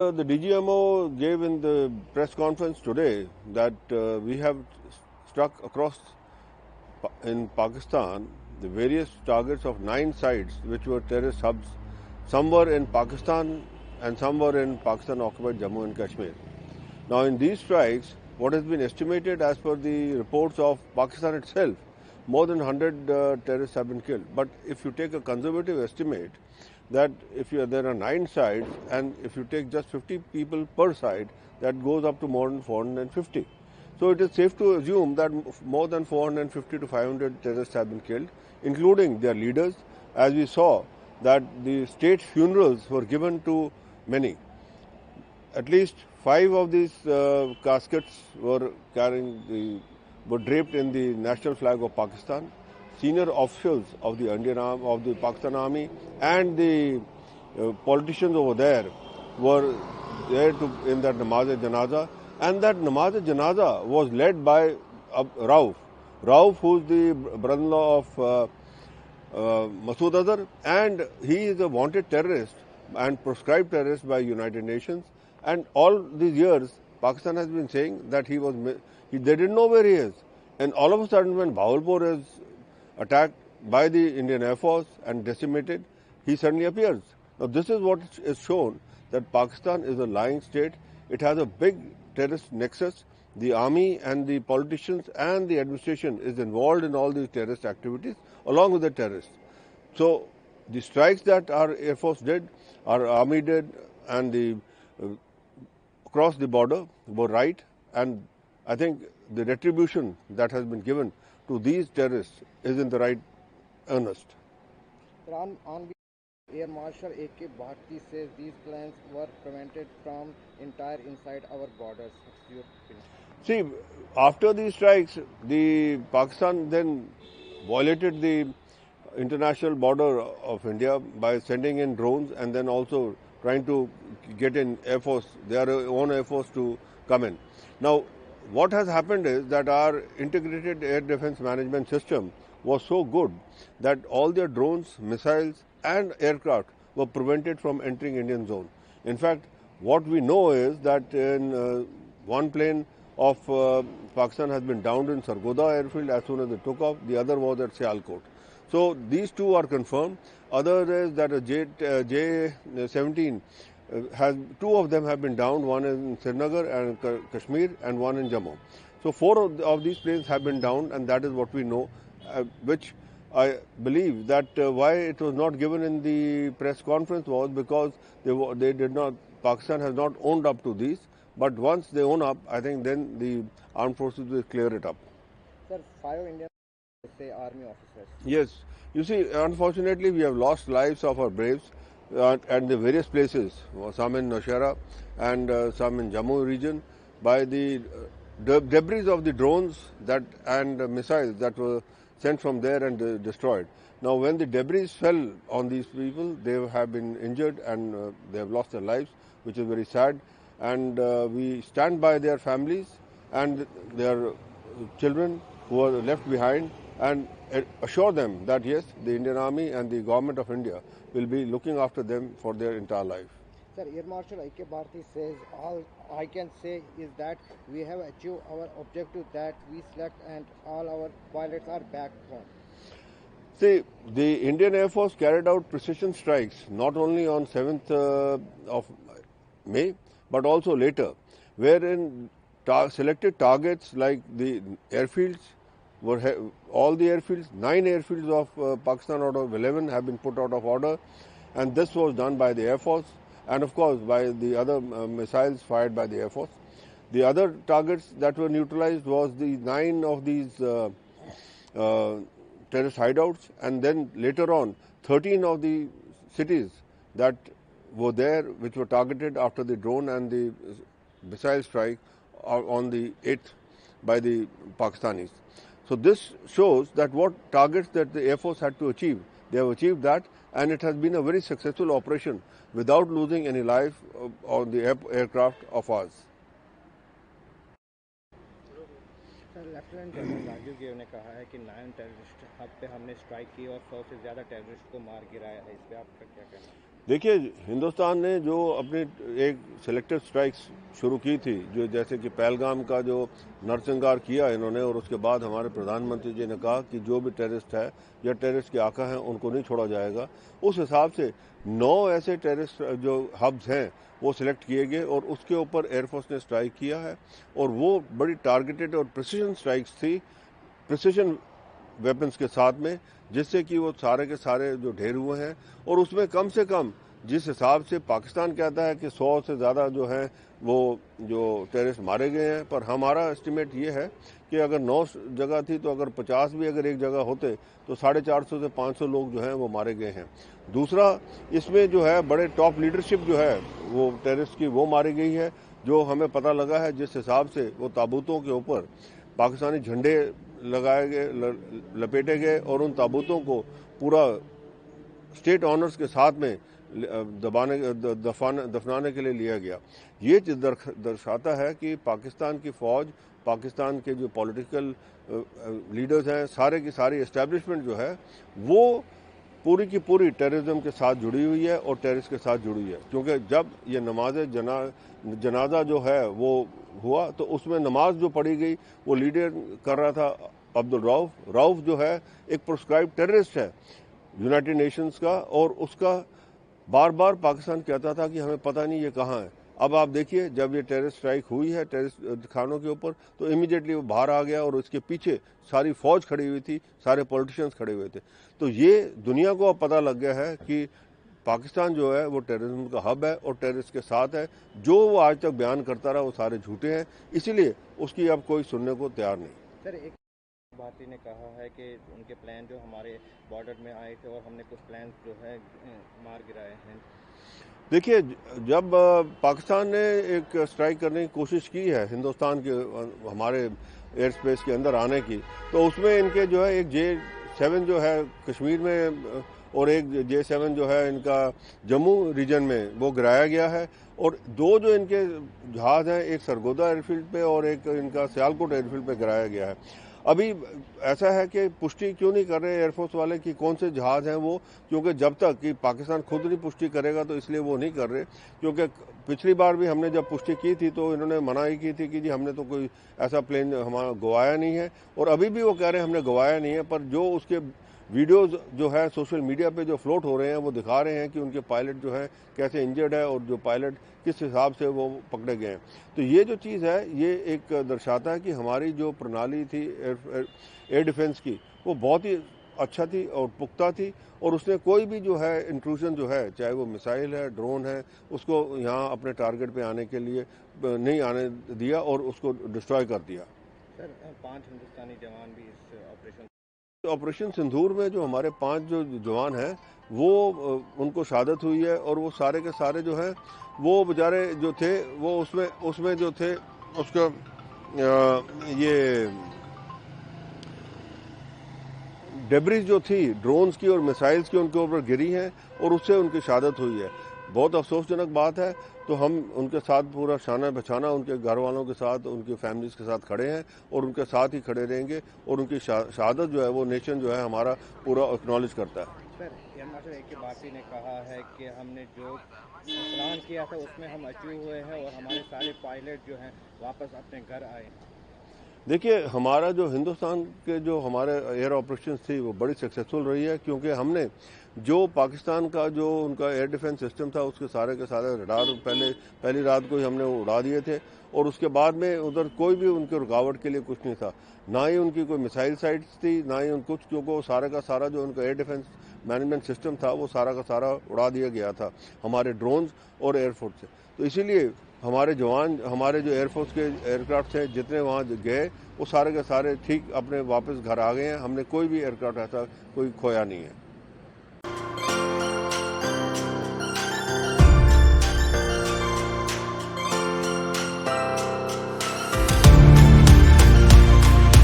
The DGMO gave in the press conference today that we have struck across in Pakistan the various targets of 9 sites which were terrorist hubs. Some were in Pakistan and some were in Pakistan occupied Jammu and Kashmir. Now, in these strikes, what has been estimated as per the reports of Pakistan itself, more than 100 terrorists have been killed. But if you take a conservative estimate, that there are 9 sides, and if you take just 50 people per side, that goes up to more than 450. So it is safe to assume that more than 450 to 500 terrorists have been killed, including their leaders, as we saw that the state funerals were given to many. At least 5 of these caskets were draped in the national flag of Pakistan. Senior officials of the Pakistan Army, and the politicians over there were there in that namaz-e-janaza, and that namaz-e-janaza was led by Rauf. Rauf, who is the brother-in-law of Masood Azhar, and he is a wanted terrorist and proscribed terrorist by United Nations. And all these years, Pakistan has been saying that they didn't know where he is. And all of a sudden, when Bahawalpur is attacked by the Indian Air Force and decimated, he suddenly appears. Now, this is what is shown, that Pakistan is a lying state. It has a big terrorist nexus. The army and the politicians and the administration is involved in all these terrorist activities along with the terrorists. So the strikes that our Air Force did, our army did, and the across the border were right, and I think the retribution that has been given to these terrorists is in the right earnest. On Air Marshal A.K. Bharti says these plans were prevented from entire inside our borders. What's your opinion? See, after these strikes, the Pakistan then violated the international border of India by sending in drones and then also trying to get in Air Force, their own Air Force to come in. Now, what has happened is that our integrated air defense management system was so good that all their drones, missiles and aircraft were prevented from entering Indian zone. In fact, what we know is that in one plane of Pakistan has been downed in Sargodha airfield as soon as it took off. The other was at Sialkot. So these two are confirmed. Other is that a J-17 two of them have been downed. One in Srinagar and Kashmir, and one in Jammu. So 4 of these planes have been downed, and that is what we know. Which I believe that why it was not given in the press conference was because they did not. Pakistan has not owned up to these. But once they own up, I think then the armed forces will clear it up. Sir, 5 Indian army officers. Yes. You see, unfortunately, we have lost lives of our braves at the various places, some in Naushera and some in Jammu region, by the debris of the drones and missiles that were sent from there and destroyed. Now, when the debris fell on these people, they have been injured and they have lost their lives, which is very sad. And we stand by their families and their children who are left behind, and assure them that yes, the Indian Army and the Government of India will be looking after them for their entire life. Sir, Air Marshal A.K. Bharti says all I can say is that we have achieved our objective that we select, and all our pilots are back home. See, the Indian Air Force carried out precision strikes not only on 7th of May, but also later, wherein selected targets like the airfields all the airfields, 9 airfields of Pakistan out of 11 have been put out of order, and this was done by the Air Force and of course by the other missiles fired by the Air Force. The other targets that were neutralized was the 9 of these terrorist hideouts, and then later on 13 of the cities that were there which were targeted after the drone and the missile strike on the 8th by the Pakistanis. So this shows that what targets that the Air Force had to achieve, they have achieved that, and it has been a very successful operation without losing any life on the aircraft of ours. Lieutenant general Rajiv give نے کہا ہے کہ 9 terrorist hub پہ ہم نے strike کی اور 100 سے زیادہ ٹیررسٹ کو مار گرایا ہے. اس پہ آپ کا کیا کہنا ہے؟ دیکھیے ہندوستان نے جو اپنی ایک سلیکٹڈ سٹرائکس شروع کی تھی، جو جیسے کہ پہلگام کا جو نرسنگار کیا انہوں نے، اور اس کے بعد ہمارے پردھان منتری جی نے کہا کہ جو بھی ٹیررسٹ ہے یا ٹیررسٹ کے آقا ہیں ان کو نہیں چھوڑا جائے گا، اس حساب سے 9 ایسے ٹیررسٹ جو ہبز ہیں وہ سلیکٹ کیے گئے اور اس کے اوپر ایئر فورس نے سٹرائک کیا ہے، اور وہ بڑی ٹارگیٹڈ اور پریسیشن سٹرائکس تھی، پریسیشن ویپنز کے ساتھ میں، جس سے کہ وہ سارے کے سارے جو ڈھیر ہوئے ہیں، اور اس میں کم سے کم جس حساب سے پاکستان کہتا ہے کہ 100 سے زیادہ جو ہیں وہ جو ٹیررسٹ مارے گئے ہیں، پر ہمارا اسٹیمیٹ یہ ہے کہ اگر 9 جگہ تھی تو اگر 50 بھی اگر ایک جگہ ہوتے تو 450 سے 500 لوگ جو ہیں وہ مارے گئے ہیں۔ دوسرا، اس میں جو ہے بڑے ٹاپ لیڈرشپ جو ہے وہ ٹیررسٹ کی وہ ماری گئی ہے، جو ہمیں پتہ لگا ہے جس حساب سے وہ تابوتوں کے اوپر پاکستانی جھنڈے لگائے گئے، لپیٹے گئے، اور ان تابوتوں کو پورا اسٹیٹ آنرز کے ساتھ میں دفنانے کے لیے لیا گیا۔ یہ چیز درشاتا ہے کہ پاکستان کی فوج، پاکستان کے جو پولیٹیکل لیڈرز ہیں، سارے کی ساری اسٹیبلشمنٹ جو ہے وہ پوری کی پوری ٹیررزم کے ساتھ جڑی ہوئی ہے اور ٹیررسٹ کے ساتھ جڑی ہوئی ہے، کیونکہ جب یہ نماز جنازہ جو ہے وہ ہوا تو اس میں نماز جو پڑھی گئی وہ لیڈر کر رہا تھا عبدالرؤف جو ہے ایک پرسکرائب ٹیررسٹ ہے یونائٹڈ نیشنز کا، اور اس کا بار بار پاکستان کہتا تھا کہ ہمیں پتہ نہیں یہ کہاں ہے۔ اب آپ دیکھیے جب یہ ٹیررسٹ اسٹرائک ہوئی ہے ٹیررسٹ کھانوں کے اوپر تو امیڈیٹلی وہ باہر آ گیا، اور اس کے پیچھے ساری فوج کھڑی ہوئی تھی، سارے پولیٹیشینز کھڑے ہوئے تھے۔ تو یہ دنیا کو اب پتہ لگ گیا ہے کہ پاکستان جو ہے وہ ٹیررزم کا ہب ہے اور ٹیررسٹ کے ساتھ ہے۔ جو وہ آج تک بیان کرتا رہا وہ سارے جھوٹے ہیں، اسی لیے اس کی اب کوئی سننے کو تیار نہیں۔ سر، ایک بھارتی نے کہا ہے کہ ان کے پلان جو ہمارے بارڈر میں آئے تھے اور ہم نے کچھ پلانز جو ہے مار گرائے ہیں۔ دیکھیے جب پاکستان نے ایک سٹرائک کرنے کی کوشش کی ہے ہندوستان کے ہمارے ایئر سپیس کے اندر آنے کی، تو اس میں ان کے جو ہے ایک J7 جو ہے کشمیر میں اور ایک J7 جو ہے ان کا جموں ریجن میں وہ گرایا گیا ہے، اور 2 جو ان کے جہاز ہیں، ایک سرگودا ایئر فیلڈ پہ اور ایک ان کا سیالکوٹ ایئر فیلڈ پہ گرایا گیا ہے۔ ابھی ایسا ہے کہ پشٹی کیوں نہیں کر رہے ایئر فورس والے کہ کون سے جہاز ہیں وہ، کیونکہ جب تک کہ پاکستان خود نہیں پشٹی کرے گا تو اس لیے وہ نہیں کر رہے، کیونکہ پچھلی بار بھی ہم نے جب پشٹی کی تھی تو انہوں نے منع ہی کی تھی کہ جی ہم نے تو کوئی ایسا پلین ہمارا گوایا نہیں ہے، اور ابھی بھی وہ کہہ رہے ہیں ہم نے گوایا نہیں ہے، پر جو اس کے ویڈیوز جو ہے سوشل میڈیا پہ جو فلوٹ ہو رہے ہیں وہ دکھا رہے ہیں کہ ان کے پائلٹ جو ہے کیسے انجرڈ ہے اور جو پائلٹ کس حساب سے وہ پکڑے گئے ہیں۔ تو یہ جو چیز ہے یہ ایک درشاتا ہے کہ ہماری جو پرنالی تھی ایئر ڈیفنس کی وہ بہت ہی اچھا تھی اور پختہ تھی، اور اس نے کوئی بھی جو ہے انٹروژن جو ہے چاہے وہ میسائل ہے، ڈرون ہے، اس کو یہاں اپنے ٹارگٹ پہ آنے کے لیے نہیں آنے دیا اور اس کو ڈسٹروائے کر دیا۔ سر، 5 ہندوستانی جوان بھی اس آپریشن سندھور میں جو ہمارے 5 جو جوان ہیں وہ ان کو شہادت ہوئی ہے، اور وہ سارے کے سارے جو ہیں وہ بیچارے جو تھے وہ اس میں جو تھے اس کا یہ ڈیبریز جو تھی ڈرونز کی اور میسائلز کی ان کے اوپر گری ہیں اور اس سے ان کی شہادت ہوئی ہے۔ بہت افسوسجنک بات ہے، تو ہم ان کے ساتھ پورا شانہ بچھانہ ان کے گھر والوں کے ساتھ، ان کی فیملیز کے ساتھ کھڑے ہیں اور ان کے ساتھ ہی کھڑے رہیں گے، اور ان کی شہادت جو ہے وہ نیشن جو ہے ہمارا پورا اکنالج کرتا ہے۔ سر، ایئر بھارتی نے کہا ہے کہ ہم نے جو پلان کیا تھا اس میں ہم اچیو ہوئے ہیں اور ہمارے سارے پائلٹ جو ہیں واپس اپنے گھر آئے۔ دیکھیے ہمارا جو ہندوستان کے جو ہمارے ایئر آپریشنز تھی وہ بڑی سکسیسفل رہی ہے، کیونکہ ہم نے جو پاکستان کا جو ان کا ایئر ڈیفنس سسٹم تھا اس کے سارے ریڈار پہلی رات کو ہی ہم نے اڑا دیے تھے، اور اس کے بعد میں ادھر کوئی بھی ان کے رکاوٹ کے لیے کچھ نہیں تھا، نہ ہی ان کی کوئی میسائل سائٹس تھی، نہ ہی ان کچھ، کیونکہ وہ سارا کا سارا جو ان کا ایئر ڈیفنس مینجمنٹ سسٹم تھا وہ سارا کا سارا اڑا دیا گیا تھا ہمارے ڈرونز اور ایئر فورس سے۔ تو اسی لیے ہمارے جوان، ہمارے جو ایئر فورس کے ایئر کرافٹ ہیں جتنے وہاں گئے وہ سارے کے سارے ٹھیک اپنے واپس گھر آ گئے ہیں، ہم نے کوئی بھی ایئر کرافٹ ایسا کوئی کھویا نہیں ہے۔